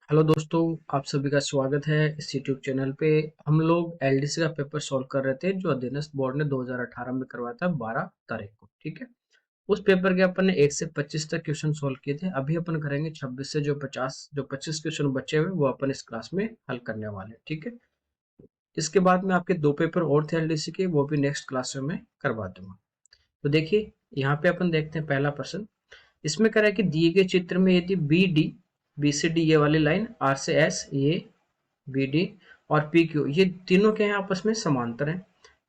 Hello दोस्तों, आप सभी का स्वागत है इस यूट्यूब चैनल पे। हम लोग एलडीसी का पेपर सॉल्व कर रहे थे जो अधीनस्थ बोर्ड ने 2018 में करवाया था 12 तारीख को। ठीक है, उस पेपर के अपन ने 1 से 25 तक क्वेश्चन सॉल्व किए थे। अभी अपन करेंगे 26 से जो 25 क्वेश्चन बचे हुए वो अपन इस क्लास में हल करने वाले हैं। ठीक है, इसके बाद में आपके 2 पेपर और थे एलडीसी के, वो भी नेक्स्ट क्लास में मैं करवा दूंगा। तो देखिए, यहाँ पे अपन देखते हैं पहला प्रश्न। इसमें कह रहा है कि दिए गए चित्र में यदि बी से डी ये वाली लाइन, आर से एस ये, बी डी और पी क्यू ये तीनों के हैं आपस में समांतर हैं।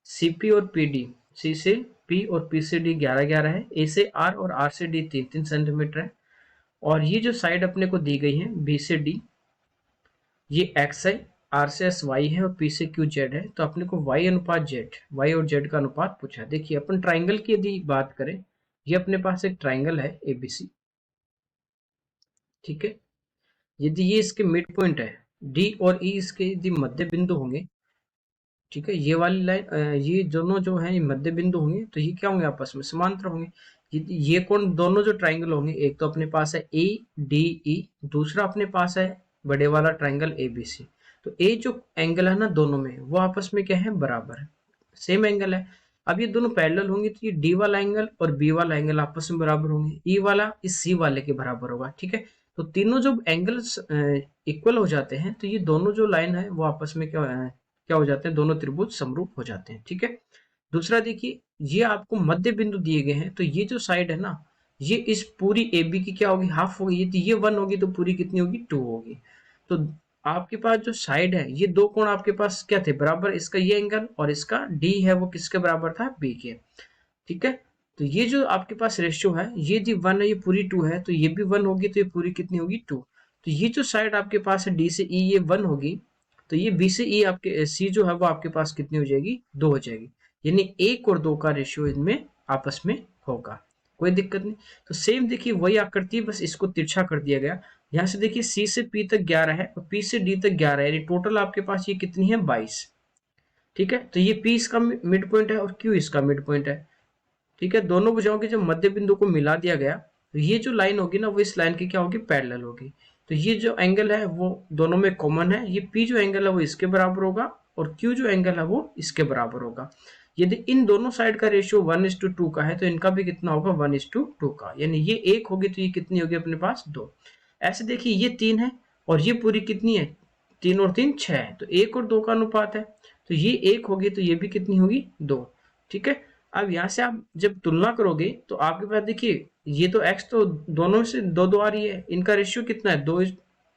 सी पी और पी डी, सी से पी और पी से डी 11-11 है। ए से आर और आर से डी 3-3 सेंटीमीटर है। और ये जो साइड अपने को दी गई है बी से डी, ये एक्स है, आर से एस वाई है और पी से क्यू जेड है। तो अपने को वाई अनुपात जेड, वाई और जेड का अनुपात पूछा है। देखिए, अपन ट्राइंगल की यदि बात करें, ये अपने पास एक ट्राइंगल है एबीसी। ठीक है, यदि ये इसके मिड पॉइंट है, डी और ई इसके यदि मध्य बिंदु होंगे, ठीक है, ये वाली लाइन, ये दोनों जो है मध्य बिंदु होंगे, तो ये क्या होंगे, आपस में समांतर होंगे। ये कौन, दोनों जो ट्राइंगल होंगे, एक तो अपने पास है ए डी ई, दूसरा अपने पास है बड़े वाला ट्राइंगल ए बी सी। तो ए जो एंगल है ना दोनों में, वो आपस में क्या है, बराबर है, सेम एंगल है। अब ये दोनों पैरेलल होंगे तो ये डी वाला एंगल और बी वाला एंगल आपस में बराबर होंगे, ई वाला इस सी वाले के बराबर होगा। ठीक है, तो तीनों जो एंगल्स इक्वल हो जाते हैं, तो ये दोनों जो लाइन है वो आपस में क्या हो जाते हैं, दोनों त्रिभुज समरूप हो जाते हैं। ठीक है, दूसरा देखिए, ये आपको मध्य बिंदु दिए गए हैं, तो ये जो साइड है ना, ये इस पूरी ए बी की क्या होगी, हाफ होगी। ये 1 होगी तो पूरी कितनी होगी, 2 होगी। तो आपके पास जो साइड है, ये दो कोण आपके पास क्या थे, बराबर। इसका ये एंगल और इसका डी है वो किसके बराबर था, बी के। ठीक है, तो ये जो आपके पास रेशियो है, ये जो 1 है ये पूरी 2 है, तो ये भी 1 होगी, तो ये पूरी कितनी होगी, 2। तो ये जो साइड आपके पास है डी से ई, ये 1 होगी, तो ये बी से ई आपके सी जो है वो आपके पास कितनी हो जाएगी, 2 हो जाएगी। यानी 1 और 2 का रेशियो इनमें आपस में होगा, कोई दिक्कत नहीं। तो सेम देखिए वही आकृति, बस इसको तिरछा कर दिया गया। यहाँ से देखिए सी से पी तक 11 है और पी से डी तक 11 है, यानी टोटल आपके पास ये कितनी है, 22। ठीक है, तो ये पी इसका मिड पॉइंट है और क्यू इसका मिड पॉइंट है। ठीक है, दोनों भुजाओं के जब मध्य बिंदु को मिला दिया गया, तो ये जो लाइन होगी ना, वो इस लाइन की क्या होगी, पैरेलल होगी। तो ये जो एंगल है वो दोनों में कॉमन है। ये पी जो एंगल है वो इसके बराबर होगा और क्यू जो एंगल है वो इसके बराबर होगा। यदि इन दोनों साइड का रेशियो 1:2 का है, तो इनका भी कितना होगा, 1:2 का। यानी ये 1 होगी तो ये कितनी होगी अपने पास, 2। ऐसे देखिए, ये 3 है और ये पूरी कितनी है, 3 और 3 6 है, तो 1 और 2 का अनुपात है। तो ये 1 होगी तो ये भी कितनी होगी, 2। ठीक है, अब यहाँ से आप जब तुलना करोगे तो आपके पास देखिए, ये तो x तो दोनों से 2-2 आ रही है, इनका रेशियो कितना है, 2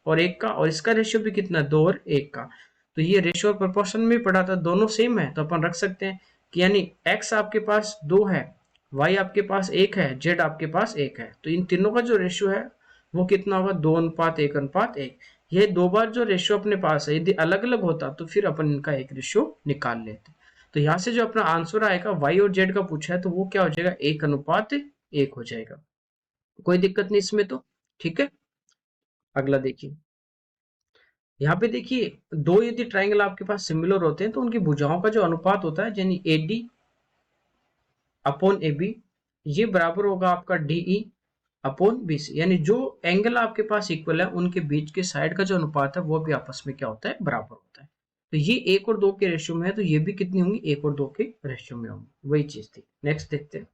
और 1 का, और इसका रेशियो भी कितना है, 2 और 1 का। तो ये रेशियो और प्रोपोर्शन में पड़ा था, दोनों सेम है, तो अपन रख सकते हैं कि यानी x आपके पास 2 है, y आपके पास 1 है, z आपके पास 1 है। तो इन तीनों का जो रेशियो है वो कितना होगा, 2:1:1। ये 2 बार जो रेशियो अपने पास है, यदि अलग अलग होता तो फिर अपन इनका एक रेशियो निकाल लेते। तो यहाँ से जो अपना आंसर आएगा, वाई और जेड का पूछा है, तो वो क्या हो जाएगा, 1:1 हो जाएगा। कोई दिक्कत नहीं इसमें तो। ठीक है, अगला देखिए, यहाँ पे देखिए, दो यदि ट्राइंगल आपके पास सिमिलर होते हैं तो उनकी भुजाओं का जो अनुपात होता है, यानी AD अपॉन AB, ये बराबर होगा आपका DE अपॉन BC। यानी जो एंगल आपके पास इक्वल है, उनके बीच के साइड का जो अनुपात है वो भी आपस में क्या होता है, बराबर होता है। तो ये 1 और 2 के रेशियो में है, तो ये भी कितनी होंगी, 1 और 2 के रेशियो में होंगी। वही चीज थी। नेक्स्ट देखते हैं,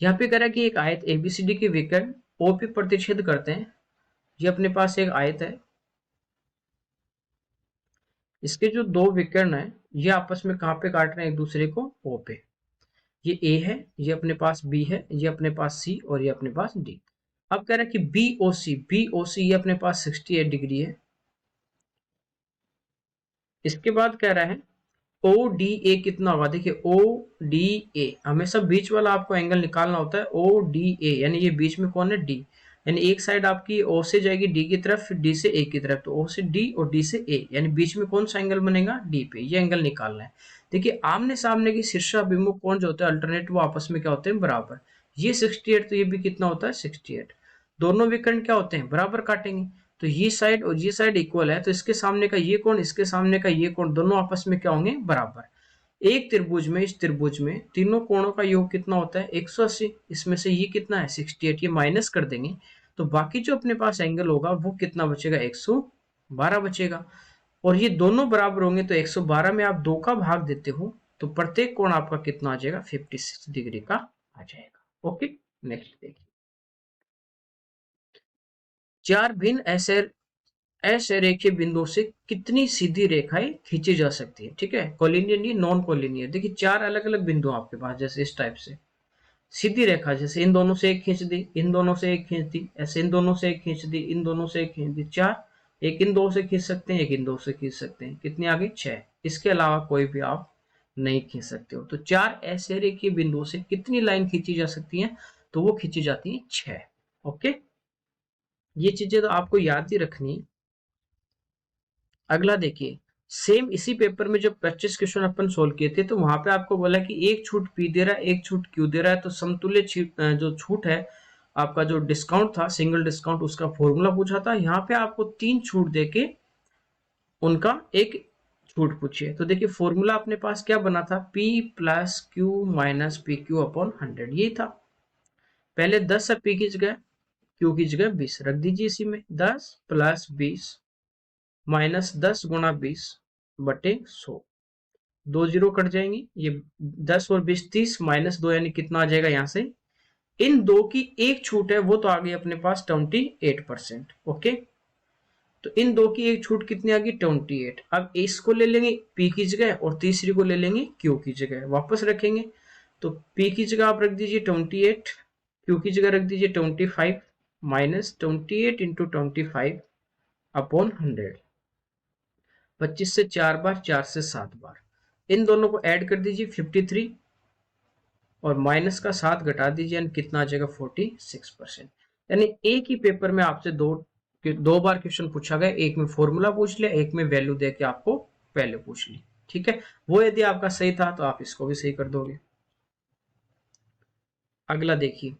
यहाँ पे कह रहा है कि एक आयत ABCD के विकर्ण O पे प्रतिच्छेद करते हैं। ये अपने पास एक आयत है, इसके जो दो विकर्ण है ये आपस में कहाँ पे काट रहे हैं, एक दूसरे को O पे। ये A है, ये अपने पास B है, ये अपने पास C और ये अपने पास D। अब कह रहा है कि BOC ये अपने पास 68 डिग्री है। इसके बाद कह रहा है ODA कितना होगा। देखिए, ODA हमेशा बीच वाला आपको एंगल निकालना होता है, ODA यानी ये बीच में कौन है, D। यानी एक साइड आपकी O से जाएगी D की तरफ, फिर D से A की तरफ, तो O से D और D से A, यानी बीच में कौन सा एंगल बनेगा, D पे। ये एंगल निकालना है। देखिए, आमने सामने की शीर्षाभिमुख कोण जो होते हैं अल्टरनेट, वो आपस में क्या होते हैं, बराबर। ये 68, तो ये भी कितना होता है, 68। दोनों विकर्ण क्या होते हैं, बराबर काटेंगे। तो ये साइड और ये साइड इक्वल है, तो इसके सामने का ये कोण, इसके सामने का ये कोण, दोनों आपस में क्या होंगे, बराबर। एक त्रिभुज में, इस त्रिभुज में तीनों कोणों का योग कितना होता है, 180। इसमें से ये कितना है, 68, ये माइनस कर देंगे तो बाकी जो अपने पास एंगल होगा वो कितना बचेगा, 112 बचेगा। और ये दोनों बराबर होंगे तो 112 में आप 2 का भाग देते हो तो प्रत्येक कोण आपका कितना आ जाएगा, 56 डिग्री का आ जाएगा। ओके, नेक्स्ट देखिए, 4 भिन्न असरेखीय बिंदुओं से कितनी सीधी रेखाएं खींची जा सकती है। ठीक है, कोलिनियर नहीं, नॉन कोलिनियर। देखिए 4 अलग अलग बिंदु आपके पास, जैसे इस टाइप से सीधी रेखा, जैसे इन दोनों से एक खींच दी, इन दोनों से एक खींच दी, ऐसे इन दोनों से एक खींच दी, इन दोनों से एक खींच दी, 4। एक इन दो से खींच सकते हैं, एक इन दो से खींच सकते हैं, कितनी आ गई, 6। इसके अलावा कोई भी आप नहीं खींच सकते हो। तो 4 ऐसे रेखीय बिंदुओं से कितनी लाइन खींची जा सकती है, तो वो खींची जाती है 6। ओके, ये चीजें तो आपको याद ही रखनी। अगला देखिए, सेम इसी पेपर में जब 25 क्वेश्चन अपन सोल्व किए थे तो वहां पे आपको बोला कि एक छूट पी दे रहा है, एक छूट क्यू दे रहा है, तो समतुल्य जो छूट है आपका, जो डिस्काउंट था सिंगल डिस्काउंट, उसका फॉर्मूला पूछा था। यहाँ पे आपको 3 छूट देके उनका एक छूट पूछिए। तो देखिए फॉर्मूला अपने पास क्या बना था, P plus Q minus P Q upon 100, यही था। पहले 10 से P की जगह Q की जगह 20 रख दीजिए, इसी में 10 प्लस 20 माइनस 10 गुणा 20 बटे 100, 2 जीरो कट जाएंगी, ये 10 और 20 30 माइनस 2 यानी कितना आ जाएगा, यहाँ से इन दो की एक छूट है वो तो आ गई अपने पास 28%। ओके, तो इन दो की एक छूट कितनी आ गई, 28। अब इसको ले लेंगे P की जगह और तीसरी को ले लेंगे Q की जगह, वापस रखेंगे। तो P की जगह आप रख दीजिए 28, Q की जगह रख दीजिए 25 माइनस 28 इंटू 25 अपॉन 100, 25 से 4 बार, 4 से 7 बार, इन दोनों को ऐड कर दीजिए 53 और माइनस का 7 घटा दीजिए, यानी कितना आ जाएगा 46%। यानी एक ही पेपर में आपसे दो बार क्वेश्चन पूछा गया, एक में फॉर्मूला पूछ लिया, एक में वैल्यू देके आपको पहले पूछ ली। ठीक है, वो यदि आपका सही था तो आप इसको भी सही कर दोगे। अगला देखिए,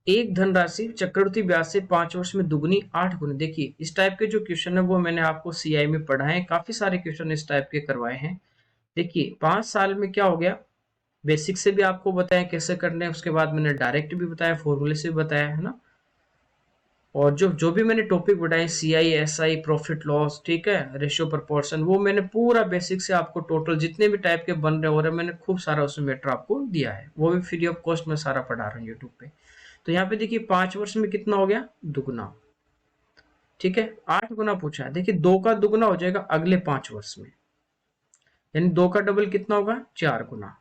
एक धनराशि चक्रवृद्धि ब्याज से 5 वर्ष में दुगनी 8 गुनी। देखिए इस टाइप के जो क्वेश्चन है वो मैंने आपको सीआई में पढ़ाए हैं, काफी सारे क्वेश्चन इस टाइप के करवाए हैं। देखिए 5 साल में क्या हो गया, बेसिक से भी आपको बताया कैसे करने हैं, उसके बाद मैंने डायरेक्ट भी बताया, फॉर्मूले से भी बताया है ना। और जो जो भी मैंने टॉपिक बताए, सीआई, एसआई, प्रॉफिट लॉस, ठीक है, रेशियो प्रोपोर्शन, वो मैंने पूरा बेसिक से आपको टोटल जितने भी टाइप के बन रहे हो रहे हैं, मैंने खूब सारा उसमें मैटर आपको दिया है, वो भी फ्री ऑफ कॉस्ट में सारा पढ़ा रहा हूँ यूट्यूब पे। तो यहाँ पे देखिए 5 वर्ष में कितना हो गया, दुगना। ठीक है, 8 गुना पूछा है। देखिए 2 का दुगना हो जाएगा अगले 5 वर्ष में, यानी 2 का डबल कितना होगा, 4 गुना।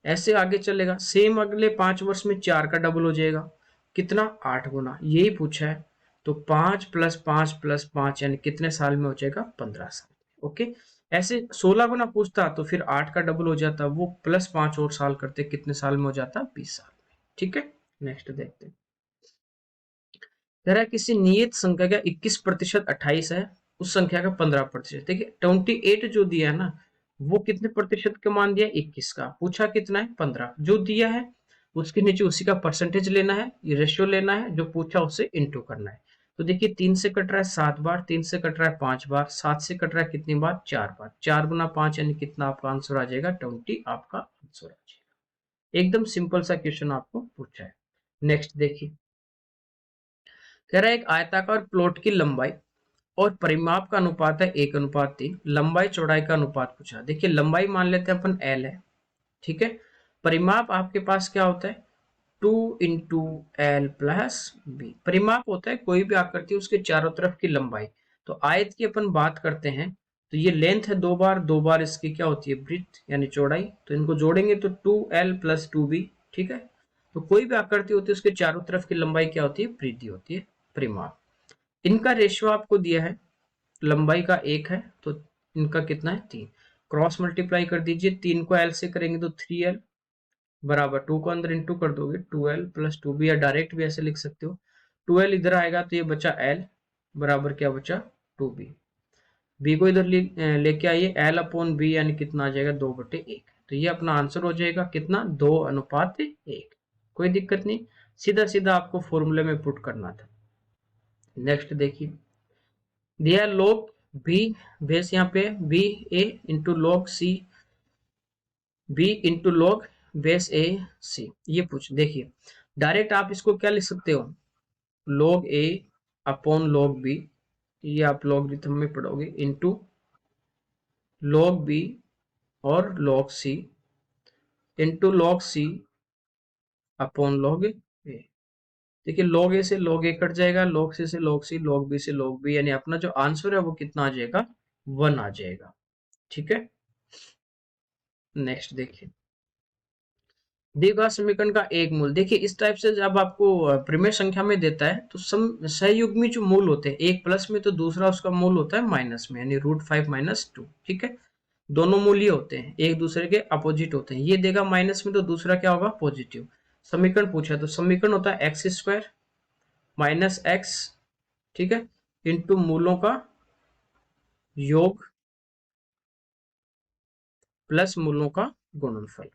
ऐसे आगे चलेगा, सेम अगले 5 वर्ष में 4 का डबल हो जाएगा, कितना, 8 गुना, यही पूछा है। तो 5 प्लस 5 प्लस 5 यानी कितने साल में हो जाएगा, 15 साल। ओके, ऐसे 16 गुना पूछता तो फिर 8 का डबल हो जाता, वो प्लस 5 और साल करते, कितने साल में हो जाता, 20 साल में। ठीक है, नेक्स्ट देखते हैं। कह रहा है किसी नियत संख्या का 21% 28 है, उस संख्या का 15%। देखिए 28 जो दिया है ना, वो कितने प्रतिशत का मान दिया, 21 का। पूछा कितना है, 15 जो दिया है, उसके नीचे उसी का परसेंटेज लेना है, ये रेशियो लेना है, जो पूछा उससे इंटू करना है। तो देखिए 3 से कट रहा है 7 बार, 3 से कट रहा है 5 बार, 7 से कट रहा है कितनी बार, 4 बार, 4 गुना 5 यानी कितना आपका आंसर आ जाएगा, 20 आपका आंसर आ जाएगा। एकदम सिंपल सा क्वेश्चन आपको पूछा है। नेक्स्ट देखिए, कह रहा है एक आयताकार प्लॉट की लंबाई और परिमाप का अनुपात है 1:3, लंबाई चौड़ाई का अनुपात पूछा। देखिए लंबाई मान लेते हैं अपन L है, ठीक है। परिमाप आपके पास क्या होता है, 2 इंटू एल प्लस बी। परिमाप होता है कोई भी आकृति उसके चारों तरफ की लंबाई। तो आयत की अपन बात करते हैं तो ये लेंथ है 2 बार इसकी क्या होती है, ब्रीथ यानी चौड़ाई। तो इनको जोड़ेंगे तो 2L प्लस 2B, ठीक है। तो कोई भी आकृति होती है उसके चारों तरफ की लंबाई क्या होती है, वृद्धि होती है, परिमाप। इनका रेशियो आपको दिया है, लंबाई का 1 है तो इनका कितना है, 3। क्रॉस मल्टीप्लाई कर दीजिए, 3 को L से करेंगे तो 3L बराबर 2 को अंदर इंटू कर दोगे 2L प्लस 2B, या डायरेक्ट भी ऐसे लिख सकते हो। 2L इधर आएगा तो ये बचा L बराबर क्या बचा, 2B। B को इधर लेके आइए, L अपॉन B यानी कितना आ जाएगा, 2/1। तो ये अपना आंसर हो जाएगा कितना, 2:1। कोई दिक्कत नहीं, सीधा सीधा आपको फॉर्मूले में पुट करना था। नेक्स्ट देखिए, दिया log b बेस, यहाँ पे b a into log c, b into log base a c, ये पूछ। देखिए डायरेक्ट आप इसको क्या लिख सकते हो, log a upon log b, ये आप लॉगरिथम में पढ़ोगे, इनटू log b और log c into log c upon log a। देखिए log a से log a कट जाएगा, log c से log c, log b से log b, यानी अपना जो आंसर है वो कितना आ जाएगा, 1 आ जाएगा। ठीक है, नेक्स्ट देखिए, दिए समीकरण का एक मूल। देखिए इस टाइप से जब आपको परिमेय संख्या में देता है तो सहयुग्मी जो मूल होते हैं, एक प्लस में तो दूसरा उसका मूल होता है माइनस में, यानी √5 - 2। ठीक है, दोनों मूल ये होते हैं, एक दूसरे के अपोजिट होते हैं। ये देगा माइनस में तो दूसरा क्या होगा, पॉजिटिव। समीकरण पूछा तो समीकरण होता है x² माइनस x, ठीक है, इंटू मूलों का योग प्लस मूलों का गुणनफल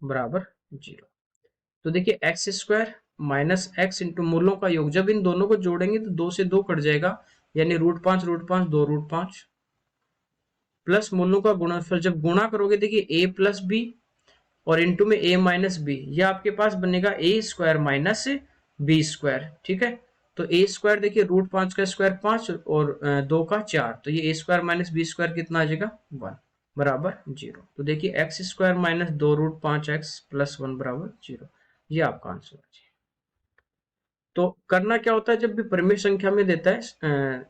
बराबर 0। तो देखिए x² माइनस x इंटू मूलों का योग, जब इन दोनों को जोड़ेंगे तो 2 से 2 कट जाएगा, यानी √5 2 √5 प्लस मूलों का गुणनफल। जब गुणा करोगे देखिए a प्लस बी और इंटू में a माइनस बी, यह आपके पास बनेगा a² माइनस b²। ठीक है, तो a² देखिए √5 का स्क्वायर 5 और 2 का 4, तो ये a² माइनस b² कितना आ जाएगा, 1 बराबर 0। तो देखिए x² माइनस 2√5x प्लस 1 बराबर 0, ये आपका आंसर है। तो करना क्या होता है, जब भी परिमेय संख्या में देता है,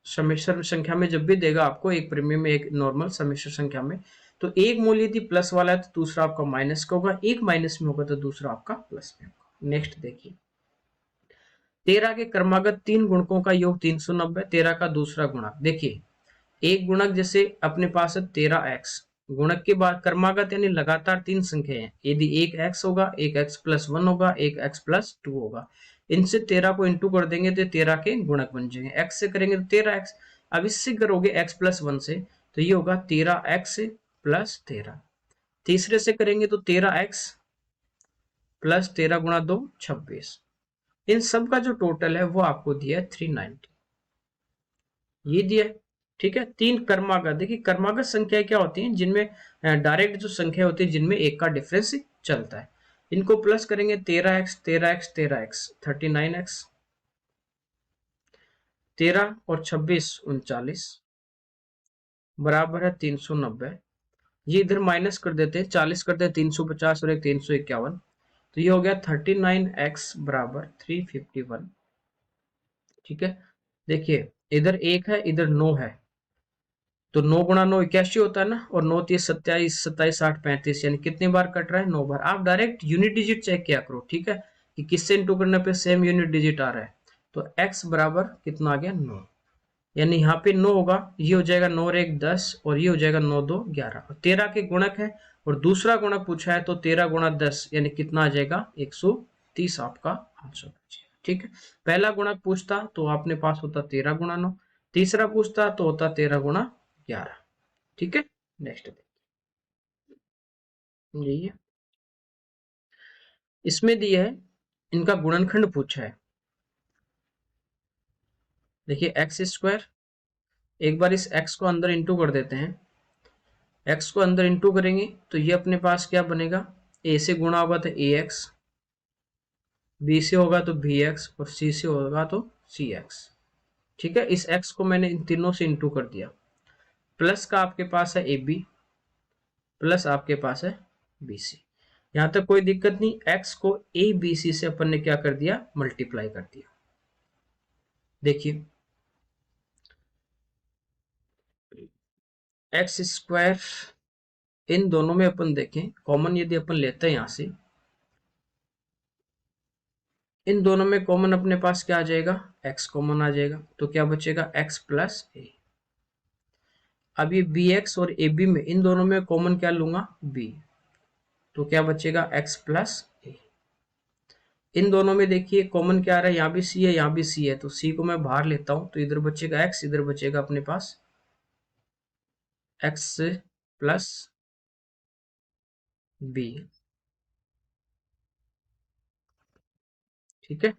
समिश्र संख्या में जब भी देगा आपको, एक परिमेय में एक नॉर्मल समिश्र संख्या में, तो एक मूल यदि प्लस वाला है तो दूसरा आपका माइनस का होगा, एक माइनस में होगा तो दूसरा आपका प्लस में होगा। नेक्स्ट देखिए, 13 के क्रमागत 3 गुणकों का योग 390, 13 का दूसरा गुणक। देखिए एक गुणक जैसे अपने पास है 13x, गुणक के बाद क्रमागत यानी लगातार 3 संख्या है, यदि एक x होगा, एक x प्लस 1 होगा, एक x प्लस 2 होगा, इनसे 13 को इंटू कर देंगे तो 13 के गुणक बन जाएंगे। x से करेंगे तो 13x, अब इससे करोगे x प्लस 1 से तो ये होगा 13x प्लस 13, तीसरे से करेंगे तो 13x प्लस 13 गुणा 2 26, इन सब का जो टोटल है वो आपको दिया है 390, ये दिया है। ठीक है, 3 कर्मागत। देखिए कर्मागत संख्या क्या होती हैं, जिनमें डायरेक्ट जो संख्या होती है जिनमें एक का डिफरेंस चलता है, इनको प्लस करेंगे 13x 13x 13x 39x, 13 और 26 39 बराबर है 390। ये इधर माइनस कर देते हैं, 40 करते हैं 350 और एक 351, तो ये हो गया 39x बराबर 351। ठीक है, देखिए इधर 1 है इधर 9 है, तो 9 गुणा 9 81 होता है ना, और 9 30 27 27 8 35, यानी कितनी बार कट रहा है, 9 बार। आप डायरेक्ट यूनिट डिजिट चेक किया करो, ठीक है, कि किससे इंटू करने पे सेम यूनिट डिजिट आ रहा है। तो x बराबर कितना आ गया, 9, यानी यहाँ पे 9 होगा, ये हो जाएगा 9 और 1 10 और ये हो जाएगा 9 2 11, और 13 के गुणक है और दूसरा गुणक पूछा है तो 13 गुणा 10 यानी कितना आ जाएगा, 130 आपका आंसर। ठीक है, पहला गुणक पूछता तो आपने पास होता 13 गुणा 9, तीसरा पूछता तो होता 13 गुणा 11। ठीक है, नेक्स्ट यही है, इसमें दिया है इनका गुणनखंड पूछा है। देखिए x², एक बार इस x को अंदर इंटू कर देते हैं, x को अंदर इंटू करेंगे तो ये अपने पास क्या बनेगा, a से गुणा होगा तो ax, b से होगा तो bx और c से होगा तो cx। ठीक है, इस x को मैंने इन तीनों से इंटू कर दिया, प्लस का आपके पास है ab प्लस आपके पास है bc, यहां तक कोई दिक्कत नहीं। x को abc से अपन ने क्या कर दिया, मल्टीप्लाई कर दिया। देखिए x², इन दोनों में अपन देखें कॉमन यदि अपन लेते हैं, यहां से इन दोनों में कॉमन अपने पास क्या आ जाएगा, x कॉमन आ जाएगा, तो क्या बचेगा x प्लस a। अब ये bx और ab में इन दोनों में कॉमन क्या लूंगा, b, तो क्या बचेगा x प्लस a। इन दोनों में देखिए कॉमन क्या आ रहा है, यहाँ भी c है यहाँ भी c है, तो c को मैं बाहर लेता हूं तो इधर बचेगा x, इधर बचेगा अपने पास x प्लस b। ठीक है,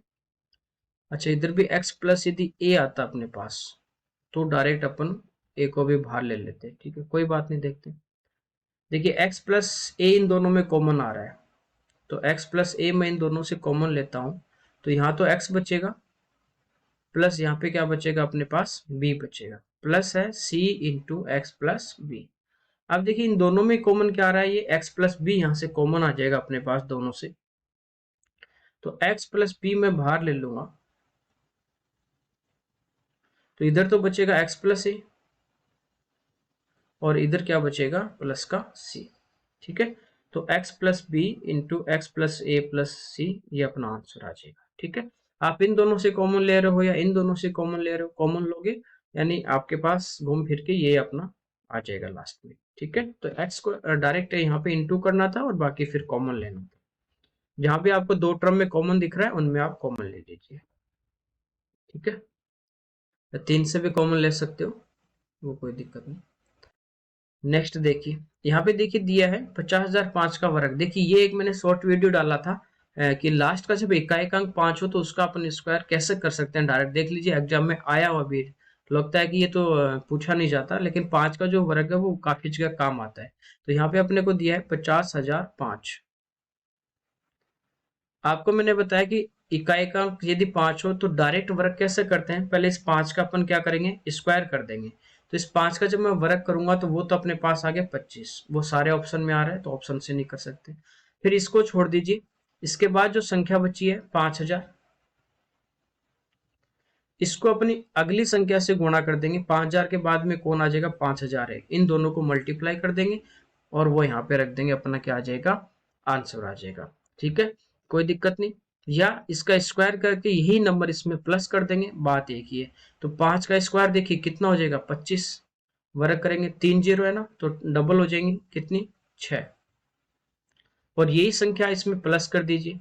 अच्छा इधर भी x प्लस यदि a आता अपने पास तो डायरेक्ट अपन a को भी बाहर ले लेते, ठीक है, कोई बात नहीं। देखते देखिए x प्लस a इन दोनों में कॉमन आ रहा है, तो x प्लस ए मैं इन दोनों से कॉमन लेता हूं, तो यहाँ तो x बचेगा प्लस यहाँ पे क्या बचेगा अपने पास b बचेगा, प्लस है c into x plus b. अब देखिए इन दोनों में कॉमन क्या आ रहा है, ये x प्लस बी यहाँ से कॉमन आ जाएगा अपने पास दोनों से, तो x प्लस बी मैं बाहर ले लूंगा, तो इधर तो बचेगा x प्लस ए और इधर क्या बचेगा प्लस का c। ठीक है, तो x plus B into x plus A plus C, ये अपना आंसर आ जाएगा। ठीक है, आप इन दोनों से कॉमन ले रहे हो या इन दोनों से कॉमन ले रहे हो, कॉमन लोगे यानी आपके पास घूम फिर के ये अपना आ जाएगा लास्ट में। ठीक है, तो x को डायरेक्ट यहाँ पे इंटू करना था और बाकी फिर कॉमन लेना था। जहां पे आपको दो टर्म में कॉमन दिख रहा है उनमें आप कॉमन ले लीजिए। ठीक है, 3 से भी कॉमन ले सकते हो, वो कोई दिक्कत नहीं। नेक्स्ट देखिए, यहाँ पे देखिए दिया है 50,005 का वर्ग। देखिए ये एक मैंने शॉर्ट वीडियो डाला था कि लास्ट का जब इकाई अंक 5 हो तो उसका अपन स्क्वायर कैसे कर सकते हैं डायरेक्ट, देख लीजिए एग्जाम में आया हुआ भी। लगता है कि ये तो पूछा नहीं जाता, लेकिन 5 का जो वर्ग है वो काफी जगह काम आता है। तो यहाँ पे अपने को दिया है 50,005। आपको मैंने बताया कि इकाई का अंक यदि 5 हो तो डायरेक्ट वर्ग कैसे करते हैं, पहले इस 5 का अपन क्या करेंगे स्क्वायर कर देंगे। तो इस 5 का जब मैं वर्ग करूंगा तो वो तो अपने पास आ गया 25, वो सारे ऑप्शन में आ रहा है तो ऑप्शन से नहीं कर सकते। फिर इसको छोड़ दीजिए, इसके बाद जो संख्या बची है 5000, इसको अपनी अगली संख्या से गुणा कर देंगे। 5000 के बाद में कौन आ जाएगा 5000 है, इन दोनों को मल्टीप्लाई कर देंगे और वो यहाँ पे रख देंगे, अपना क्या आ जाएगा आंसर आ जाएगा। ठीक है, कोई दिक्कत नहीं, या इसका स्क्वायर करके यही नंबर इसमें प्लस कर देंगे, बात एक ही है। तो 5 का स्क्वायर देखिए कितना हो जाएगा 25, वर्ग करेंगे 3 जीरो है ना, तो डबल हो जाएंगी कितनी 6, और यही संख्या इसमें प्लस कर दीजिए।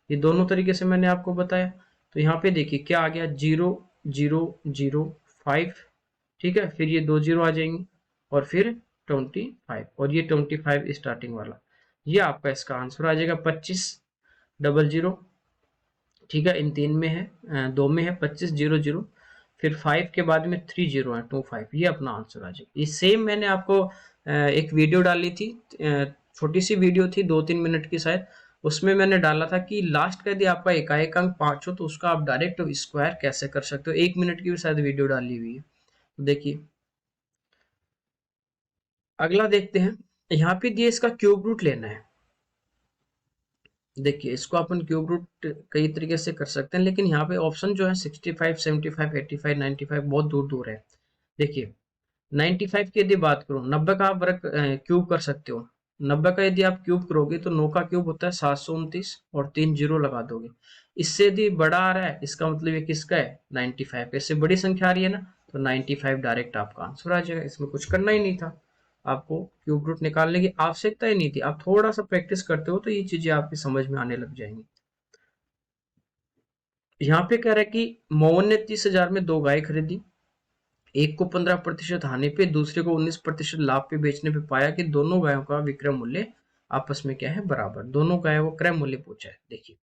ये दोनों तरीके से मैंने आपको बताया। तो यहाँ पे देखिए क्या आ गया 0,0,0,5। ठीक है, फिर ये 2 जीरो आ जाएंगे और फिर 25 और ये 25 स्टार्टिंग वाला, ये आपका इसका आंसर आ जाएगा 25,0,0। ठीक है, इन तीन में है, दो में है 25,0,0, फिर 5 के बाद में 3 जीरो है 25, ये अपना आंसर आ जाएगा। ये सेम मैंने आपको एक वीडियो डाली थी, छोटी सी वीडियो थी 2-3 मिनट की शायद, उसमें मैंने डाला था कि लास्ट का यदि आपका इकाई अंक 5 हो तो उसका आप डायरेक्ट स्क्वायर कैसे कर सकते हो। 1 मिनट की भी शायद वीडियो डाली हुई है, देखिए। अगला देखते हैं, यहाँ पे दिए इसका क्यूब रूट लेना है। देखिए इसको अपन क्यूब रूट कई तरीके से कर सकते हैं, लेकिन यहाँ पे ऑप्शन जो है 65, 75, 85, 95 बहुत दूर दूर है। देखिए 95 की यदि बात करूं, 90 का आप वर्ग क्यूब कर सकते हो। 90 का यदि आप क्यूब करोगे तो 9 का क्यूब होता है 729 और 3 जीरो लगा दोगे। इससे यदि बड़ा आ रहा है इसका मतलब ये किसका है 95, इससे बड़ी संख्या आ रही है ना, तो 95 डायरेक्ट आपका आंसर आ जाएगा। इसमें कुछ करना ही नहीं था, आपको क्यूब रूट निकालने की आवश्यकता ही नहीं थी। आप थोड़ा सा प्रैक्टिस करते हो तो ये चीजें आपकी समझ में आने लग जाएंगी। यहाँ पे कह रहा है कि मोहन ने 30,000 में 2 गाय खरीदी, एक को 15% हानि पे दूसरे को 19% लाभ पे बेचने पे पाया कि दोनों गायों का विक्रय मूल्य आपस में क्या है बराबर। दोनों गायों को क्रय मूल्य पूछा है। देखिए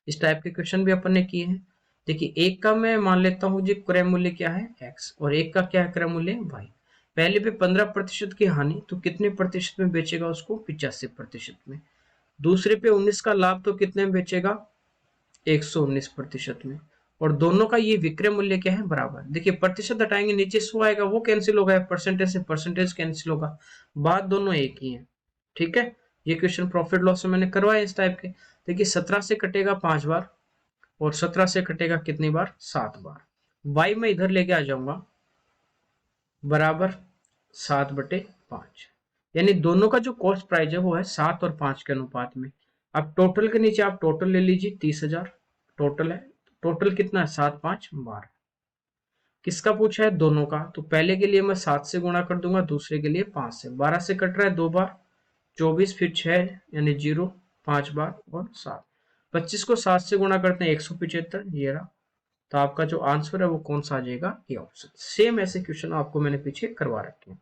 इस टाइप के क्वेश्चन भी अपन ने किए हैं। देखिए एक का मैं मान लेता हूँ जी क्रय मूल्य क्या है x और एक का क्या है क्रय मूल्य y। पहले पे 15% की हानि तो कितने प्रतिशत में बेचेगा उसको 85% में। दूसरे पे 19 का लाभ तो कितने में बेचेगा 119% में। और दोनों का ये विक्रय मूल्य क्या है बराबर। देखिए प्रतिशत हटाएंगे नीचे 100 आएगा, वो कैंसिल होगा, परसेंटेज से परसेंटेज कैंसिल होगा, बात दोनों एक ही है। ठीक है, ये क्वेश्चन प्रॉफिट लॉस से मैंने करवाया इस टाइप के। देखिए 17 से कटेगा 5 बार और 17 से कटेगा कितनी बार 7 बार। y में इधर लेके आ जाऊंगा बराबर 7/5, यानी दोनों का जो कॉस्ट प्राइस है वो है 7 और 5 के अनुपात में। अब टोटल के नीचे आप टोटल ले लीजिए 30,000 टोटल है, टोटल कितना है 7, 5, 12। किसका पूछा है दोनों का, तो पहले के लिए मैं 7 से गुणा कर दूंगा, दूसरे के लिए 5 से। 12 से कट रहा है 2 बार, 24 फिर 6 यानी 0 5 बार और 7। 25 को 7 से गुणा करते हैं 175, ये रहा। तो आपका जो आंसर है वो कौन सा आ जाएगा, ये ऑप्शन। सेम ऐसे क्वेश्चन आपको मैंने पीछे करवा रखे हैं।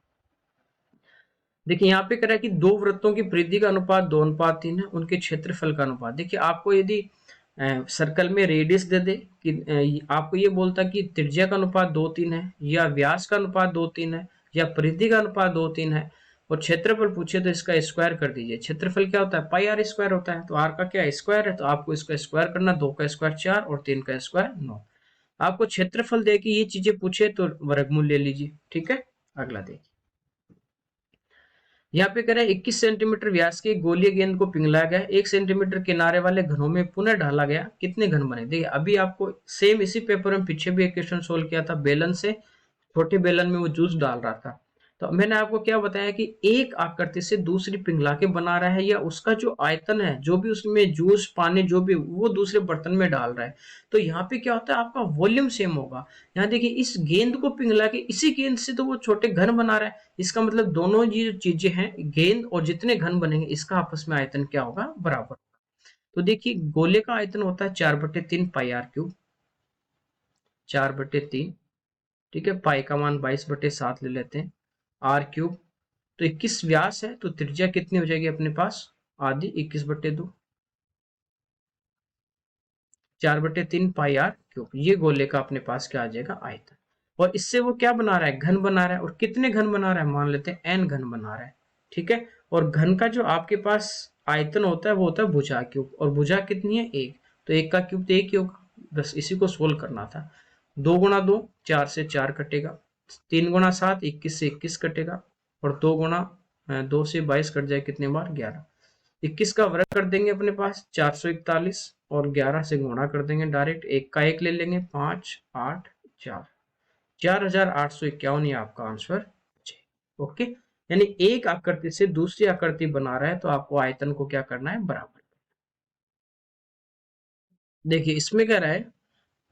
देखिए यहाँ पे कह रहा है कि दो वृत्तों की परिधि का अनुपात 2:3 है, उनके क्षेत्रफल का अनुपात। देखिए आपको यदि सर्कल में रेडियस दे दे कि आपको ये बोलता कि त्रिज्या का अनुपात 2:3 है या व्यास का अनुपात 2:3 है या परिधि का अनुपात 2:3 है, और क्षेत्रफल पूछे तो इसका स्क्वायर कर दीजिए। क्षेत्रफल क्या होता है, पाई आर स्क्वायर होता है, तो आर का क्या स्क्वायर है, तो आपको इसका स्क्वायर करना, 2 का स्क्वायर 4 और 3 का स्क्वायर 9। आपको क्षेत्रफल दे के ये चीजें पूछे तो वर्गमूल ले लीजिए। ठीक है, अगला देखिए, यहाँ पे कह रहा है 21 सेंटीमीटर व्यास की गोलीय गेंद को पिघलाया गया, 1 सेंटीमीटर किनारे वाले घनों में पुनः ढाला गया, कितने घन बने। देखिए अभी आपको सेम इसी पेपर में पीछे भी एक क्वेश्चन सोल्व किया था, बेलन से, छोटे बेलन में वो जूस डाल रहा था। तो मैंने आपको क्या बताया कि एक आकृति से दूसरी पिघला के बना रहा है, या उसका जो आयतन है, जो भी उसमें जूस पानी जो भी वो दूसरे बर्तन में डाल रहा है। तो यहाँ पे क्या होता है, आपका वॉल्यूम सेम होगा। यहाँ देखिए इस गेंद को पिघला के इसी गेंद से तो वो छोटे घन बना रहा है, इसका मतलब दोनों ये जो चीजें हैं, गेंद और जितने घन बनेंगे इसका आपस में आयतन क्या होगा, बराबर। तो देखिए गोले का आयतन होता है 4/3 पाई आर क्यूब, 4/3। ठीक है, पाई का मान 22/7 ले लेते हैं, आर क्यूब। तो 21 व्यास है, तो त्रिज्या कितनी हो जाएगी अपने पास, आधी, 21/2, 4/3 पाई आर क्यूब। ये गोले का अपने पास क्या आ जाएगा, आयतन। और इससे वो क्या बना रहा है, घन बना रहा है। और कितने घन बना रहा है, मान लेते हैं एन घन बना रहा है। ठीक है, और घन का जो आपके पास आयतन होता है वो होता है भुजा क्यूब, और भुजा कितनी है, 1। तो 1 का क्यूब तो 1 ही होगा, बस इसी को सोल्व करना था। 2 गुणा 2 4 से 4 कटेगा, 3 गुणा 7 21 से 21 कटेगा, और 2 गुणा 2 से 22 कट जाए, कितने बार, 11। 21 का वर्ग कर देंगे अपने पास 441, और 11 से गुणा कर देंगे डायरेक्ट, 1 का 1 ले लेंगे, 5 8 4, 4851 ही आपका आंसर। ओके, यानी एक आकृति से दूसरी आकृति बना रहा है, तो आपको आयतन को क्या करना है, बराबर। देखिए इसमें कह रहा है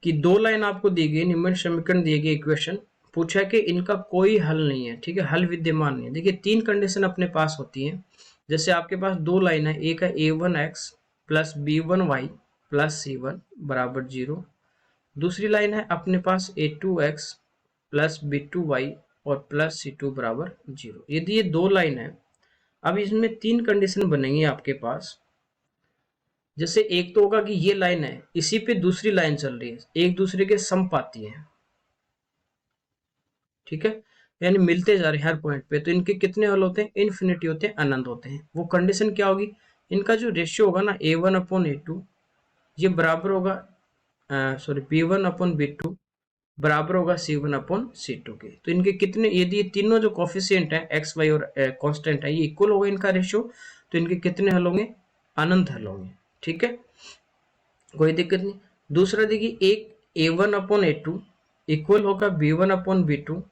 कि दो लाइन आपको दी गई, निम्न समीकरण दिए गए, इक्वेशन पूछा कि इनका कोई हल नहीं है। ठीक है, हल विद्यमान नहीं है। देखिए 3 कंडीशन अपने पास होती है। जैसे आपके पास 2 लाइन है, एक है a1x plus b1y plus c1 बराबर 0। दूसरी लाइन है अपने पास a2x प्लस b2y और प्लस c2 बराबर 0। यदि ये 2 लाइन है, अब इसमें 3 कंडीशन बनेंगी आपके पास। जैसे एक तो होगा कि ये लाइन है, इसी पे दूसरी लाइन चल रही है, एक दूसरे के समपाती है। ठीक है, यानी मिलते जा रहे हैं हर पॉइंट पे, तो इनके कितने हल होते हैं, इन्फिनिटी होते हैं, अनंत होते हैं। वो कंडीशन क्या होगी, इनका जो रेशियो होगा ना, a1/a2 ये बराबर होगा, सॉरी b1/b2 बराबर होगा c1/c2 के। तो इनके कितने, यदि ये तीनों जो कोफिशिएंट है x y और कांस्टेंट है, ये इक्वल होगा इनका रेशियो, तो इनके कितने हल होंगे, अनंत हल होंगे। ठीक है, कोई दिक्कत नहीं। दूसरा देखिए, एक a1/a2 इक्वल होगा b1/b2,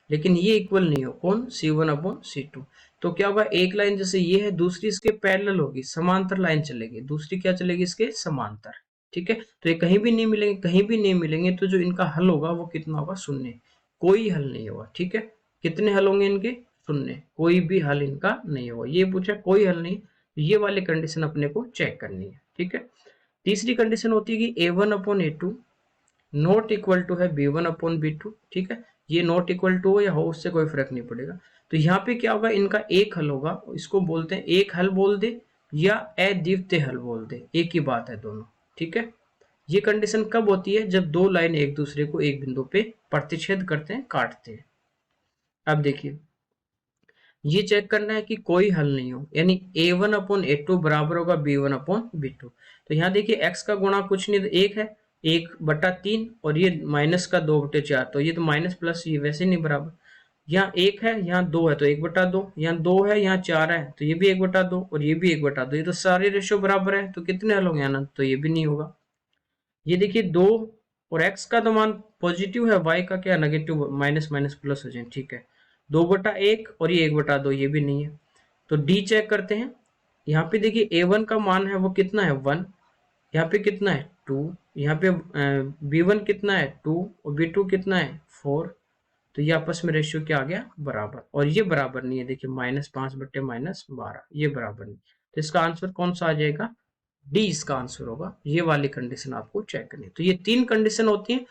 लेकिन ये इक्वल नहीं हो, कौन, c1/c2। तो क्या होगा, एक लाइन जैसे ये है, दूसरी इसके पैरेलल होगी, समांतर लाइन चलेगी, दूसरी क्या चलेगी, इसके समांतर। ठीक है, तो ये कहीं भी नहीं मिलेंगे, कहीं भी नहीं मिलेंगे, तो जो इनका हल होगा वो कितना होगा, शून्य। कोई हल नहीं होगा। ठीक है, कितने हल होंगे इनके, शून्य, कोई भी हल इनका नहीं होगा। ये पूछा कोई हल नहीं, ये वाली कंडीशन अपने को चेक करनी है। ठीक है, तीसरी कंडीशन होती है कि a1/a2 नॉट इक्वल टू है b1/b2। ठीक है, ये नॉट इक्वल टू हो या हो, उससे कोई फर्क नहीं पड़ेगा। तो यहाँ पे क्या होगा, इनका एक हल होगा, इसको बोलते हैं एक हल बोल दे या अद्वितीय हल बोल दे, एक ही बात है दोनों। ठीक है, ये कंडीशन कब होती है, जब दो लाइन एक दूसरे को एक बिंदु पे प्रतिच्छेद करते हैं, काटते हैं। अब देखिए ये चेक करना है कि कोई हल नहीं हो, यानी a1/a2 बराबर होगा b1/b2। तो यहाँ देखिए x का गुणा कुछ नहीं, एक है, 1/3, और ये माइनस का 2/4, तो ये तो माइनस प्लस ये वैसे नहीं बराबर। यहाँ 1 है, यहाँ 2 है, तो 1/2, यहाँ 2 है, यहाँ 4 है, तो ये भी 1/2 और ये भी 1/2, ये तो सारे रेशियो बराबर है, तो कितने हल होंगे अनंत, तो ये भी नहीं होगा। ये देखिए 2 और x का तो मान पॉजिटिव है, y का क्या नेगेटिव, माइनस माइनस प्लस हो जाए। ठीक है, 2/1 और ये 1/2, ये भी नहीं है। तो डी चेक करते हैं। यहाँ पे देखिए a1 का मान है वो कितना है, 1, यहाँ पे कितना है, 2, यहाँ पे b1 कितना है, 2, और b2 कितना है, 4। तो ये आपस में रेशियो क्या आ गया, बराबर। और ये बराबर नहीं है, देखिए -5/-12, ये बराबर नहीं। तो इसका आंसर कौन सा आ जाएगा, डी इसका आंसर होगा। ये वाली कंडीशन आपको चेक करनी है। तो ये 3 कंडीशन होती है।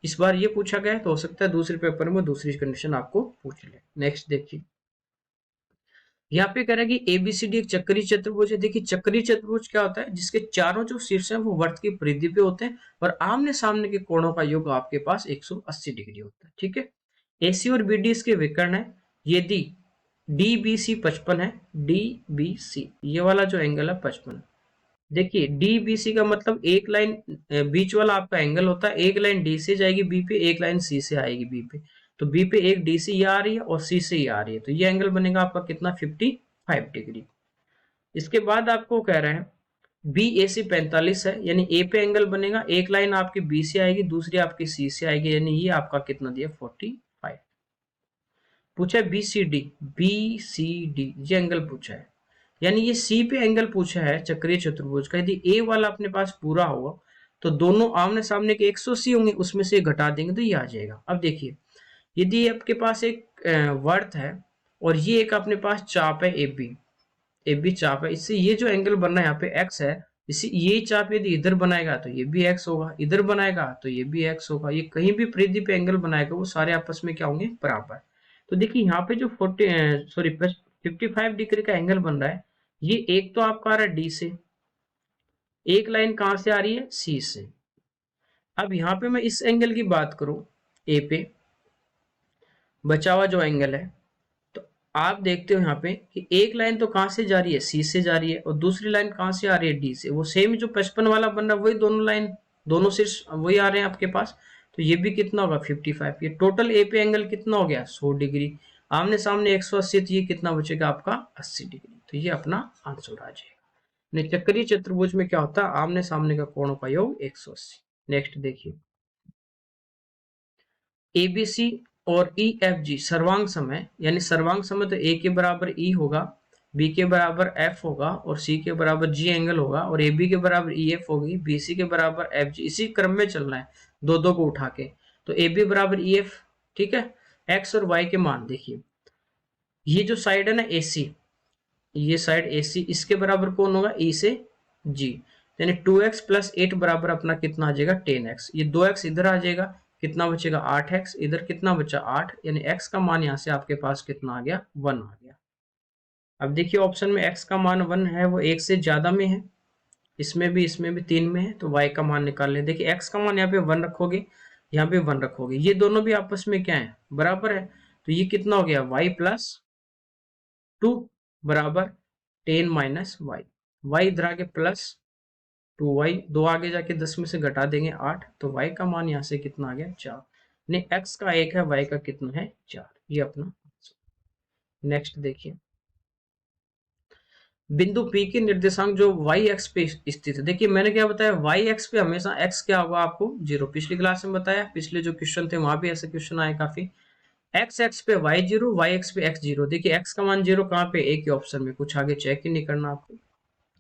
इस बार ये पूछा गया है, तो हो सकता है दूसरे पेपर में दूसरी कंडीशन आपको पूछ ले। नेक्स्ट देखिए, यहाँ पे कह रहा है कि एबीसीडी एक चक्रीय चतुर्भुज है। देखिए चक्रीय चतुर्भुज क्या होता है, जिसके चारों जो शीर्ष हैं वो वर्त की परिधि पे होते हैं, और आमने सामने के कोणों का योग आपके पास 180 डिग्री होता है। ठीक है, एसी और बीडी इसके विकर्ण है। यदि डी बी सी 55 है, डी बी सी ये वाला जो एंगल है 55। देखिए डी बी सी का मतलब एक लाइन बीच वाला आपका एंगल होता है, एक लाइन डी से जाएगी बी पे, एक लाइन सी से आएगी बी पे। तो बी पे एक डी से ये आ रही है और सी से ये आ रही है, तो ये एंगल बनेगा आपका कितना 55 डिग्री। इसके बाद आपको कह रहे हैं बी ए सी 45 है, यानी ए पे एंगल बनेगा, एक लाइन आपकी बी से आएगी दूसरी आपकी सी से आएगी, यानी ये आपका कितना दिया 45। पूछा है बी सी डी ये एंगल पूछा है, यानी ये सी पे एंगल पूछा है चक्रीय चतुर्भुज का। यदि ए वाला अपने पास पूरा होगा तो दोनों आमने सामने के 180 होंगे, उसमें से घटा देंगे तो ये आ जाएगा। अब देखिए यदि आपके पास एक वर्त है और ये एक अपने पास चाप है ए बी चाप है, इससे ये जो एंगल बन रहा है यहाँ पे एक्स है, इसी ये चाप यदि इधर बनाएगा तो ये भी एक्स होगा, इधर बनाएगा तो ये भी एक्स होगा, ये कहीं भी परिधि पे एंगल बनाएगा वो सारे आपस में क्या होंगे बराबर। तो देखिए यहाँ पे जो 55 डिग्री का एंगल बन रहा है, ये एक तो आपका आ रहा है डी से, एक लाइन कहां से आ रही है सी से। अब यहाँ पे मैं इस एंगल की बात करूं, ए पे बचा हुआ जो एंगल है, तो आप देखते हो यहाँ पे कि एक लाइन तो कहां से जा रही है सी से जा रही है और दूसरी लाइन कहां से आ रही है डी से। वो सेम जो 55 वाला बन रहा है वही दोनों लाइन, दोनों शीर्ष वही आ रहे हैं आपके पास। तो ये भी कितना होगा 55। ये टोटल ए पे एंगल कितना हो गया 100 डिग्री, आमने सामने 180, तो ये कितना बचेगा आपका 80 डिग्री। तो ये अपना आंसर आ जाएगा। नहीं, चक्रीय चतुर्भुज में क्या होता है आमने सामने का कोणों का योग 180। नेक्स्ट देखिए एबीसी और ई एफ जी सर्वांग समय, यानी सर्वांग समय तो ए के बराबर ई होगा, बी के बराबर एफ होगा और सी के बराबर जी एंगल होगा और ए बी के बराबर ई एफ होगी, बी सी के बराबर एफ जी, इसी क्रम में चलना है दो दो को उठा के। तो ए बी बराबर ई एफ, ठीक है। एक्स और वाई के मान देखिए, ये जो साइड है ना ए सी, ये साइड ए सी, इसके बराबर कौन होगा ई से जी, यानी 2x प्लस 8 बराबर अपना कितना आ जाएगा 10x। ये 2x इधर आ जाएगा, कितना बचेगा 8x, इधर कितना बचा 8, यानी x का मान यहाँ से आपके पास कितना आ गया 1 आ गया। अब देखिए ऑप्शन में x का मान 1 है, वो एक से ज्यादा में है, इसमें भी 3 में है, तो y का मान निकाल ले। देखिए x का मान यहाँ पे 1 रखोगे, यहाँ पे 1 रखोगे, ये दोनों भी आपस में क्या है बराबर है, तो ये कितना हो गया y प्लस 2 बराबर 10 माइनस वाई, वाई इधर आके प्लस 2y, 2 आगे जाके 10 में से घटा देंगे 8, तो y का मान यहाँ से कितना आ गया 4, नहीं x का 1 है, y का कितना है 4, ये अपना। नेक्स्ट देखिए बिंदु P के निर्देशांक जो y एक्स पे स्थित है। देखिए मैंने क्या बताया, y एक्स पे हमेशा x क्या होगा आपको 0, पिछली क्लास में बताया, पिछले जो क्वेश्चन थे वहां भी ऐसे क्वेश्चन आए काफी। x एक्स पे y 0, y एक्स पे x 0। देखिए x का मान 0 कहाँ पे, एक ही ऑप्शन में, कुछ आगे चेक ही नहीं करना आपको।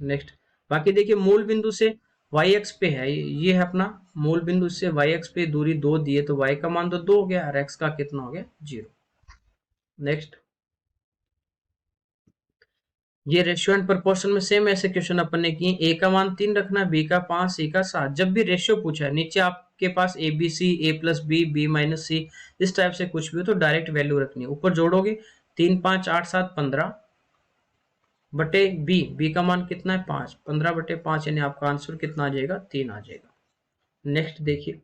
नेक्स्ट बाकी देखिए मूल बिंदु से वाई एक्स पे है, ये है अपना मूल बिंदु से वाई एक्स पे दूरी 2 दिए, तो y का मान तो 2 हो गया और x का कितना हो गया 0। नेक्स्ट ये रेशियो एंड प्रोपोर्शन में सेम ऐसे क्वेश्चन अपन ने किए, a का मान 3 रखना, b का 5, c का 7। जब भी रेशियो पूछा है नीचे आपके पास A B C, A plus B, B minus C, इस टाइप से कुछ भी हो तो डायरेक्ट वैल्यू रखनी है, ऊपर जोड़ोगे 3 5 8 7 15 बटे बी का मान कितना है 5, 15 बटे 5, यानी आपका आंसर कितना आ जाएगा 3 आ जाएगा। नेक्स्ट देखिए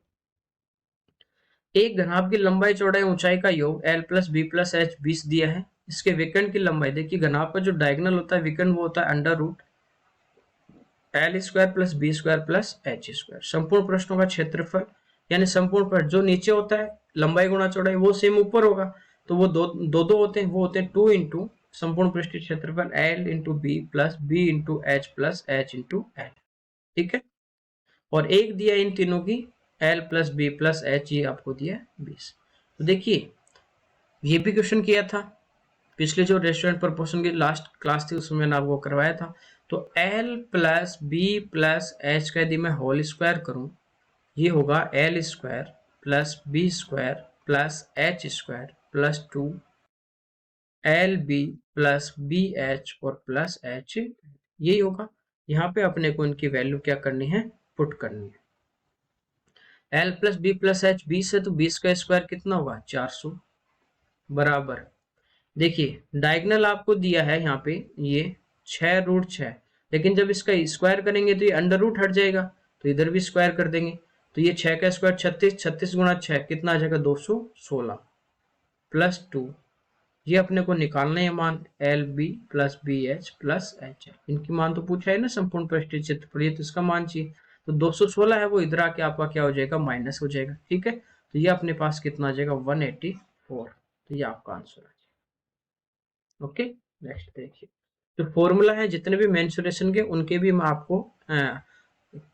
एक घनाभ की लंबाई चौड़ाई ऊंचाई का योग l plus b plus h 20 दिया है, इसके विकर्ण की लंबाई, देखिए घनाभ का जो डायगोनल होता है विकर्ण वो होता है under root l square plus b square plus h square. संपूर्ण प्रश्नों का क्षेत्रफल, यानी संपूर्ण प्रश्न जो नीचे होता है लंबाई गुणा चौड़ाई वो सेम ऊपर होगा, तो वो दो होते हैं, वो होते हैं 2 इंटू संपूर्ण पृष्ठीय क्षेत्रफल l into b plus B into h plus h into l, ठीक है। और एक दिया इन तीनों की l plus b plus h, ये आपको दिया 20। तो देखिए ये भी क्वेश्चन किया था पिछले जो रेस्टोरेंट प्रोपोर्शन की लास्ट क्लास थी उसमें मैंने आपको करवाया था। तो l plus b plus h का यदि मैं होल स्क्वायर करूं, ये होगा l square plus b square plus h square plus 2 l b plus b h और प्लस एच, यही होगा। यहाँ पे अपने को इनकी वैल्यू क्या करनी है पुट करनी है। L plus b plus h 20 है, तो 20 का स्क्वायर कितना होगा 400 बराबर, देखिए डायगोनल आपको दिया है यहाँ पे ये 6 रूट 6, लेकिन जब इसका स्क्वायर करेंगे तो ये अंडर रूट हट जाएगा, तो इधर भी स्क्वायर कर देंगे, तो ये 6 का स्क्वायर 36, 36 गुणा 6 कितना आ जाएगा 216 प्लस 2, ये अपने को निकालना है मान l b plus b h plus h, इनकी मान तो पूछा है ना संपूर्ण पृष्ठीय क्षेत्रफल, ये तो इसका मान चाहिए। तो 216 है वो इधर आके आपका क्या हो जाएगा, माइनस हो जाएगा। ठीक है, तो ये अपने पास कितना आ जाएगा 184। तो ये आपका आंसर है। ओके, नेक्स्ट देखिए, जो फॉर्मूला है जितने भी मेंसुरेशन के उनके भी मैं आपको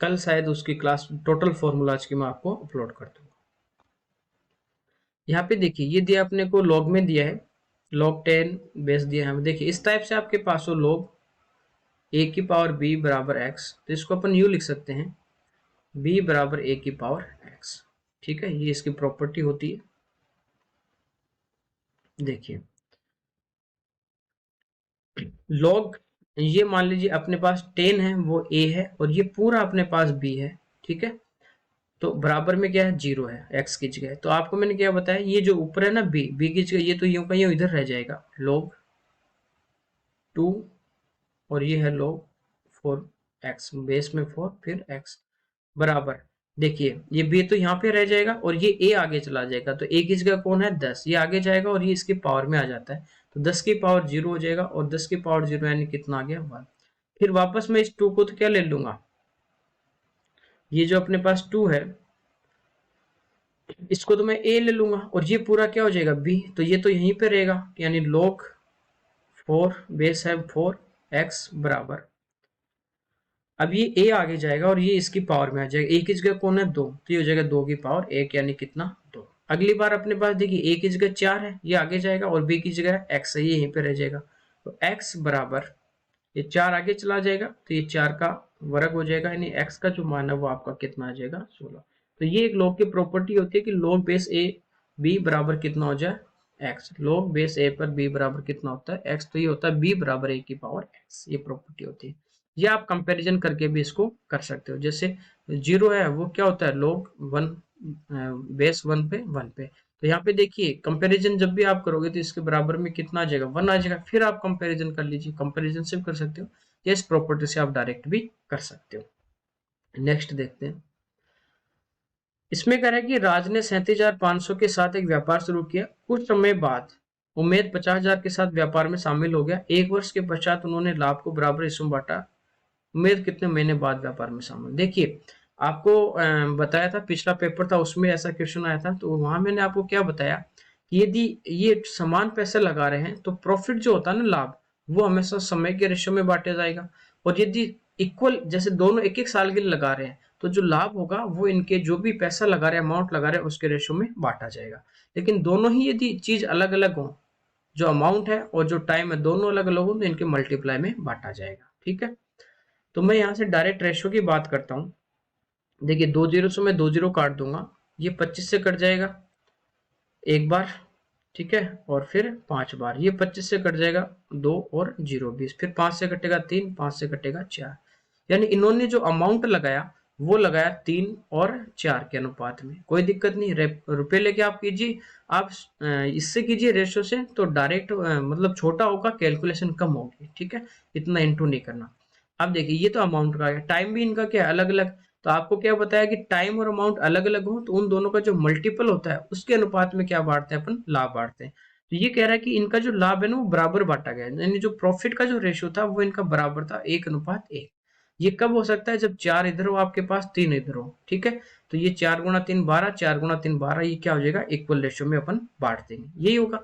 कल शायद उसकी क्लास टोटल फॉर्मूलाज की मैं आपको अपलोड कर दूंगा। यहाँ पे देखिए ये दिया अपने को लॉग में दिया है, log 10 बेस दिया है हमें। देखिए इस टाइप से आपके पास हो log a की पावर b बराबर x, तो इसको अपन यूं लिख सकते हैं b बराबर a की पावर x। ठीक है, ये इसकी प्रॉपर्टी होती है। देखिए log ये मान लीजिए अपने पास 10 है वो a है और ये पूरा अपने पास b है। ठीक है, तो बराबर में क्या है 0 है x की जगह। तो आपको मैंने क्या बताया, ये जो ऊपर है ना b की जगह, ये तो यूं का यूं इधर रह जाएगा log 2 और ये है log 4x, बेस में 4 फिर x बराबर। देखिए ये b तो यहाँ पे रह जाएगा और ये a आगे चला जाएगा, तो a की जगह कौन है 10, ये आगे जाएगा और ये इसकी पावर में आ जाता है, तो 10 की पावर 0 हो जाएगा और 10 की पावर 0 यानी कितना आ गया 1। फिर वापस मैं इस 2 को तो क्या ले लूंगा, ये जो अपने पास 2 है इसको तो मैं a ले लूंगा और ये पूरा क्या हो जाएगा b, तो ये तो यहीं पे रहेगा, यानी log 4 बेस है 4x बराबर। अब ये a आगे जाएगा और ये इसकी पावर में आ जाएगा, a की जगह कौन है 2, तो ये हो जाएगा 2 की पावर 1 यानी कितना 2। अगली बार अपने पास देखिए a की जगह 4 है, ये आगे जाएगा और b की जगह x है, ये यहीं पे रह जाएगा, तो x बराबर ये 4 आगे चला जाएगा तो ये 4 का वर्ग हो जाएगा, यानी x का जो मान है वो आपका कितना आ जाएगा 16। तो ये एक log की प्रॉपर्टी होती है कि log बेस a b बराबर कितना हो जाए x, log बेस a पर b बराबर कितना होता है x, तो ये होता है b बराबर a की पावर x, ये प्रॉपर्टी होती है। ये आप कंपैरिजन करके भी इसको कर सकते हो, जैसे 0 है वो क्या होता है log 1 बेस 1 पे 1 पे। तो यहाँ पे देखिए कंपैरिजन जब भी आप करोगे तो इसके बराबर में कितना आ जाएगा 1 आ जाएगा, फिर आप कंपैरिजन कर लीजिए, कंपैरिजन से भी कर सकते हो या इस प्रॉपर्टी से आप डायरेक्ट भी कर सकते हो। नेक्स्ट देखते हैं, इसमें कह रहा है कि राज ने 37,500 के साथ एक व्यापार शुरू किया, कुछ समय बाद उमेद 50,000 के साथ व्यापार में शामिल हो गया, 1 वर्ष के पश्चात उन्होंने लाभ को बराबर हिस्सों में बांटा, उम्मीद कितने महीने बाद व्यापार में शामिल। देखिए आपको बताया था पिछला पेपर था उसमें ऐसा क्वेश्चन आया था, तो वहां मैंने आपको क्या बताया कि यदि ये समान पैसे लगा रहे हैं तो प्रॉफिट जो होता है ना लाभ, वो हमेशा समय के रेशियो में बांटा जाएगा, और यदि इक्वल जैसे दोनों एक एक साल के लिए लगा रहे हैं तो जो लाभ होगा वो इनके जो भी पैसा लगा रहे हैं अमाउंट लगा रहे हैं उसके रेशियो में बांटा जाएगा। लेकिन दोनों ही यदि चीज अलग अलग हो, जो अमाउंट है और जो टाइम है दोनों अलग अलग हो, तो इनके मल्टीप्लाई में बांटा जाएगा। ठीक है, तो मैं यहाँ से डायरेक्ट रेशियो की बात करता हूँ। देखिए 2 जीरो से मैं 2 जीरो काट दूंगा, ये 25 से कट जाएगा एक बार, ठीक है, और फिर 5 बार, ये 25 से कट जाएगा 2 और 0 20, फिर 5 से कटेगा 3, 5 से कटेगा 4, यानी इन्होंने जो अमाउंट लगाया वो लगाया 3 और 4 के अनुपात में। कोई दिक्कत नहीं, रुपए लेके आप कीजिए, आप इससे कीजिए रेशियो से तो डायरेक्ट मतलब छोटा होगा, कैलकुलेशन कम होगी। ठीक है, इतना इंटू नहीं करना। अब देखिए ये तो अमाउंट का है, टाइम भी इनका क्या है अलग अलग, तो आपको क्या बताया कि टाइम और अमाउंट अलग अलग हो तो उन दोनों का जो मल्टीपल होता है उसके अनुपात में क्या बांटते हैं अपन, लाभ बांटते हैं। तो ये कह रहा है कि इनका जो लाभ है ना वो बराबर बांटा गया है, यानी जो प्रॉफिट का जो रेशियो था वो इनका बराबर था 1:1। ये कब हो सकता है, जब 4 इधर हो आपके पास 3 इधर हो। ठीक है, तो ये 4 गुणा 3 12, 4 गुणा 3 12, ये क्या हो जाएगा इक्वल रेशियो में अपन बांट देंगे, यही होगा।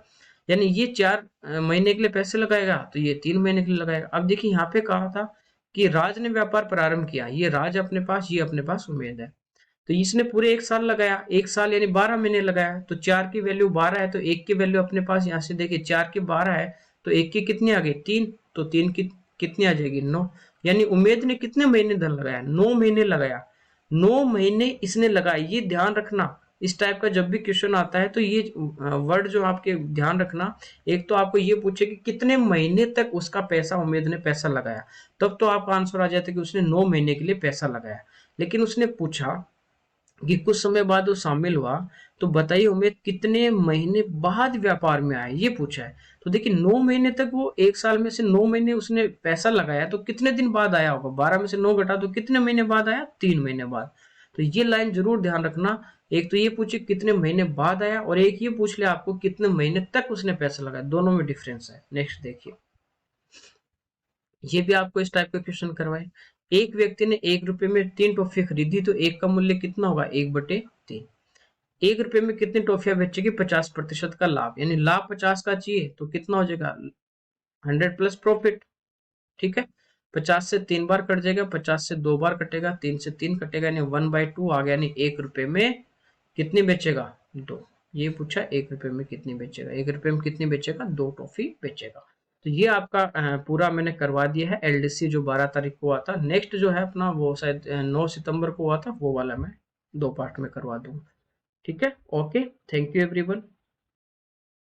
यानी ये 4 महीने के लिए पैसे लगाएगा तो ये 3 महीने के लिए लगाएगा। अब देखिए यहाँ पे कहा था कि राज ने व्यापार प्रारंभ किया, ये राज अपने पास, ये अपने पास उमेद है, तो इसने पूरे 1 साल लगाया, 1 साल यानी 12 महीने लगाया, तो 4 की वैल्यू 12 है तो 1 की वैल्यू अपने पास यहाँ से देखिए 4 की 12 है तो 1 की कितनी आ गई 3, तो 3 की कितनी आ जाएगी 9, यानी उमेद ने कितने महीने धन लगाया 9 महीने लगाया, 9 महीने इसने लगाए। ये ध्यान रखना, इस टाइप का जब भी क्वेश्चन आता है तो ये वर्ड जो आपके ध्यान रखना, एक तो आपको ये पूछे कि कितने महीने तक उसका पैसा उमेद ने पैसा लगाया, तब तो आपका आंसर आ जाता है कि उसने 9 महीने के लिए पैसा लगाया। लेकिन उसने पूछा कि कुछ समय बाद वो शामिल हुआ, तो बताइए उमेद कितने महीने बाद व्यापार में आए, ये पूछा है। तो देखिए 9 महीने तक वो 1 साल में से 9 महीने उसने पैसा लगाया, तो कितने दिन बाद आया होगा, 12 में से 9 घटा तो कितने महीने बाद आया 3 महीने बाद। तो ये लाइन जरूर ध्यान रखना। एक तो ये पूछे कितने महीने बाद आया, और एक ये पूछ ले आपको कितने महीने तक उसने पैसा लगाया, दोनों में डिफरेंस है। नेक्स्ट देखिए, ये भी आपको इस टाइप का क्वेश्चन करवाए। एक व्यक्ति ने 1 रुपए में 3 टॉफी खरीदी, तो एक का मूल्य कितना होगा, 1/3। 1 रुपए में कितनी टॉफियां बेचेगी, 50% का लाभ, यानी लाभ 50 का चाहिए तो कितना हो जाएगा, 100 प्लस प्रॉफिट। ठीक है, 50 से 3 बार कट जाएगा, 50 से 2 बार कटेगा, 3 से 3 कटेगा, यानी 1/2 आ गया, यानी 1 रुपए में कितनी बेचेगा, 2। ये पूछा 1 रुपए में कितनी बेचेगा, 1 रुपए में कितनी बेचेगा, 2 टॉफी बेचेगा। तो ये आपका पूरा मैंने करवा दिया है एलडीसी, जो 12 तारीख को हुआ था। नेक्स्ट जो है अपना वो शायद 9 सितंबर को हुआ था, वो वाला मैं 2 पार्ट में करवा दूंगा। ठीक है, ओके, थैंक यू एवरीवन।